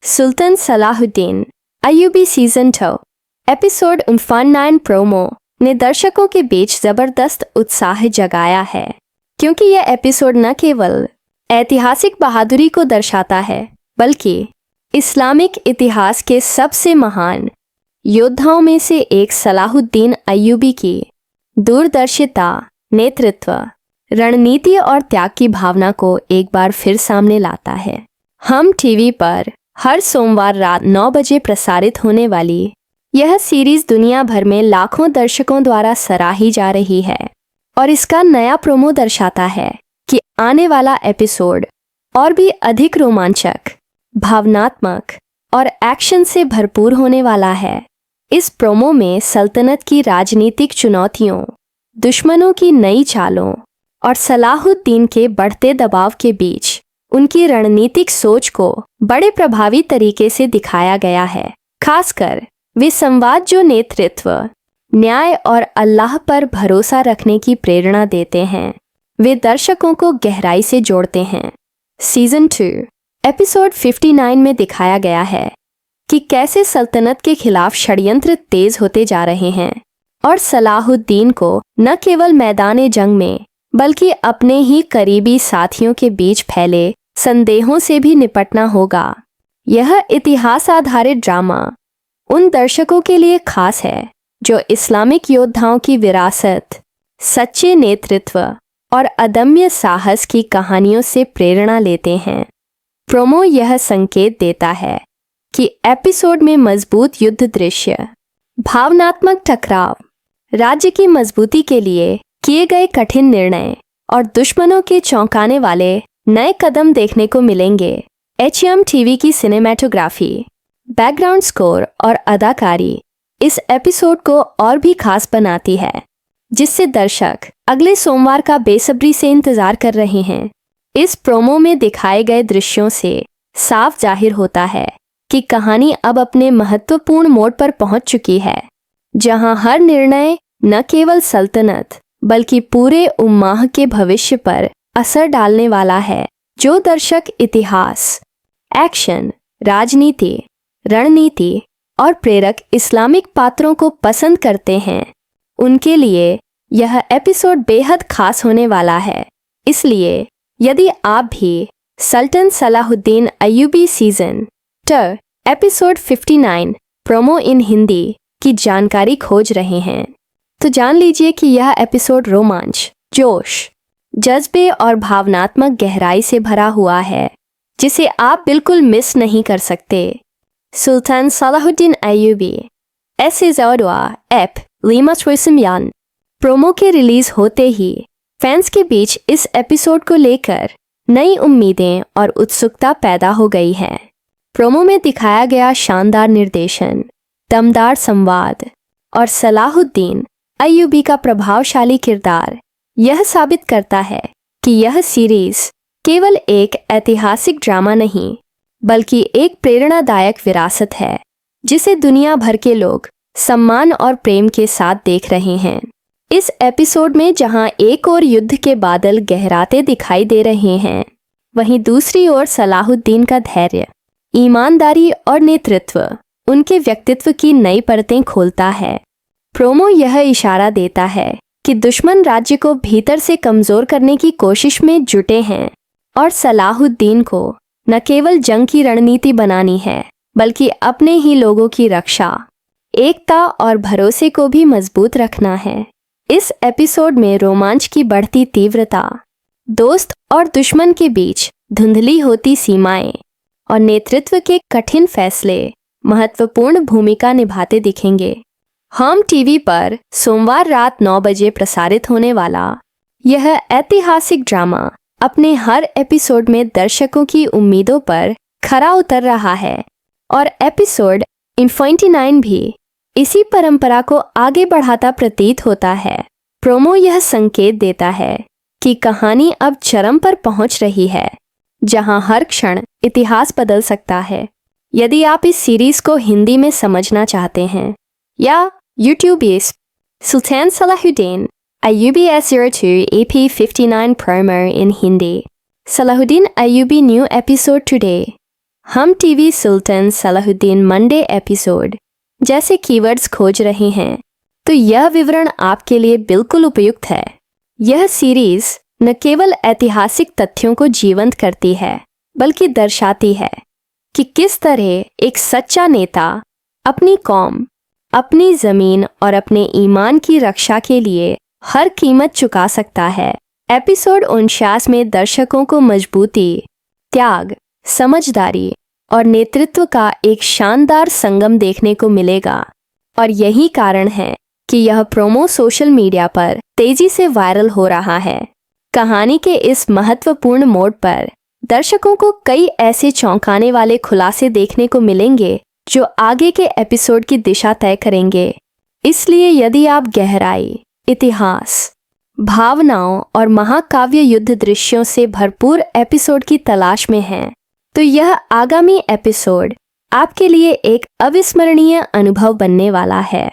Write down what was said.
सुल्तान Salahuddin Ayyubi season 2 episode 49 promo ने दर्शकों के बीच जबरदस्त उत्साह जगाया है, क्योंकि यह एपिसोड न केवल ऐतिहासिक बहादुरी को दर्शाता है बल्कि इस्लामिक इतिहास के सबसे महान योद्धाओं में से एक सलाहुद्दीन अय्यूबी की दूरदर्शिता, नेतृत्व, रणनीति और त्याग की भावना को एक बार फिर सामने लाता है। हम टीवी पर हर सोमवार रात 9 बजे प्रसारित होने वाली यह सीरीज दुनिया भर में लाखों दर्शकों द्वारा सराही जा रही है और इसका नया प्रोमो दर्शाता है कि आने वाला एपिसोड और भी अधिक रोमांचक, भावनात्मक और एक्शन से भरपूर होने वाला है। इस प्रोमो में सल्तनत की राजनीतिक चुनौतियों, दुश्मनों की नई चालों और सलाहुद्दीन के बढ़ते दबाव के बीच उनकी रणनीतिक सोच को बड़े प्रभावी तरीके से दिखाया गया है। खासकर वे संवाद जो नेतृत्व, न्याय और अल्लाह पर भरोसा रखने की प्रेरणा देते हैं, वे दर्शकों को गहराई से जोड़ते हैं। सीजन 2 एपिसोड 59 में दिखाया गया है कि कैसे सल्तनत के खिलाफ षड्यंत्र तेज होते जा रहे हैं और सलाहुद्दीन को न केवल मैदान जंग में बल्कि अपने ही करीबी साथियों के बीच फैले संदेहों से भी निपटना होगा। यह इतिहास आधारित ड्रामा उन दर्शकों के लिए खास है जो इस्लामिक योद्धाओं की विरासत, सच्चे नेतृत्व और अदम्य साहस की कहानियों से प्रेरणा लेते हैं। प्रोमो यह संकेत देता है कि एपिसोड में मजबूत युद्ध दृश्य, भावनात्मक टकराव, राज्य की मजबूती के लिए किए गए कठिन निर्णय और दुश्मनों के चौंकाने वाले नए कदम देखने को मिलेंगे। एचएम टीवी की सिनेमैटोग्राफी, बैकग्राउंड स्कोर और अदाकारी इस एपिसोड को और भी खास बनाती है, जिससे दर्शक अगले सोमवार का बेसब्री से इंतजार कर रहे हैं। इस प्रोमो में दिखाए गए दृश्यों से साफ जाहिर होता है कि कहानी अब अपने महत्वपूर्ण मोड़ पर पहुंच चुकी है, जहां हर निर्णय न केवल सल्तनत बल्कि पूरे उम्माह के भविष्य पर असर डालने वाला है। जो दर्शक इतिहास, एक्शन, राजनीति, रणनीति और प्रेरक इस्लामिक पात्रों को पसंद करते हैं, उनके लिए यह एपिसोड बेहद खास होने वाला है। इसलिए यदि आप भी Sultan Salahuddin Ayyubi season 2 episode 59 promo in Hindi की जानकारी खोज रहे हैं, तो जान लीजिए कि यह एपिसोड रोमांच, जोश, जज्बे और भावनात्मक गहराई से भरा हुआ है, जिसे आप बिल्कुल मिस नहीं कर सकते। सुल्तान सलाहुद्दीन अय्यूबी एपिसोडवा एप 59 प्रोमो के रिलीज होते ही फैंस के बीच इस एपिसोड को लेकर नई उम्मीदें और उत्सुकता पैदा हो गई है। प्रोमो में दिखाया गया शानदार निर्देशन, दमदार संवाद और सलाहुद्दीन अय्यूबी का प्रभावशाली किरदार यह साबित करता है कि यह सीरीज केवल एक ऐतिहासिक ड्रामा नहीं बल्कि एक प्रेरणादायक विरासत है, जिसे दुनिया भर के लोग सम्मान और प्रेम के साथ देख रहे हैं। इस एपिसोड में जहां एक ओर युद्ध के बादल गहराते दिखाई दे रहे हैं, वहीं दूसरी ओर सलाहुद्दीन का धैर्य, ईमानदारी और नेतृत्व उनके व्यक्तित्व की नई परतें खोलता है। प्रोमो यह इशारा देता है कि दुश्मन राज्य को भीतर से कमजोर करने की कोशिश में जुटे हैं और सलाहुद्दीन को न केवल जंग की रणनीति बनानी है बल्कि अपने ही लोगों की रक्षा, एकता और भरोसे को भी मजबूत रखना है। इस एपिसोड में रोमांच की बढ़ती तीव्रता, दोस्त और दुश्मन के बीच धुंधली होती सीमाएं और नेतृत्व के कठिन फैसले महत्वपूर्ण भूमिका निभाते दिखेंगे। हम टीवी पर सोमवार रात 9 बजे प्रसारित होने वाला यह ऐतिहासिक ड्रामा अपने हर एपिसोड में दर्शकों की उम्मीदों पर खरा उतर रहा है और एपिसोड 59 भी इसी परंपरा को आगे बढ़ाता प्रतीत होता है। प्रोमो यह संकेत देता है कि कहानी अब चरम पर पहुंच रही है, जहां हर क्षण इतिहास बदल सकता है। यदि आप इस सीरीज को हिंदी में समझना चाहते हैं या YouTube is Sultan Salahuddin Ayyubi S02 EP 59 promo in Hindi. Salahuddin Ayyubi new episode today. हम टीवी सुल्तान सलाहुद्दीन मंडे एपिसोड जैसे कीवर्ड्स खोज रहे हैं तो यह विवरण आपके लिए बिल्कुल उपयुक्त है। यह सीरीज न केवल ऐतिहासिक तथ्यों को जीवंत करती है बल्कि दर्शाती है कि किस तरह एक सच्चा नेता अपनी कौम, अपनी जमीन और अपने ईमान की रक्षा के लिए हर कीमत चुका सकता है। एपिसोड 49 में दर्शकों को मजबूती, त्याग, समझदारी और नेतृत्व का एक शानदार संगम देखने को मिलेगा और यही कारण है कि यह प्रोमो सोशल मीडिया पर तेजी से वायरल हो रहा है। कहानी के इस महत्वपूर्ण मोड़ पर दर्शकों को कई ऐसे चौंकाने वाले खुलासे देखने को मिलेंगे जो आगे के एपिसोड की दिशा तय करेंगे। इसलिए यदि आप गहराई, इतिहास, भावनाओं और महाकाव्य युद्ध दृश्यों से भरपूर एपिसोड की तलाश में हैं, तो यह आगामी एपिसोड आपके लिए एक अविस्मरणीय अनुभव बनने वाला है।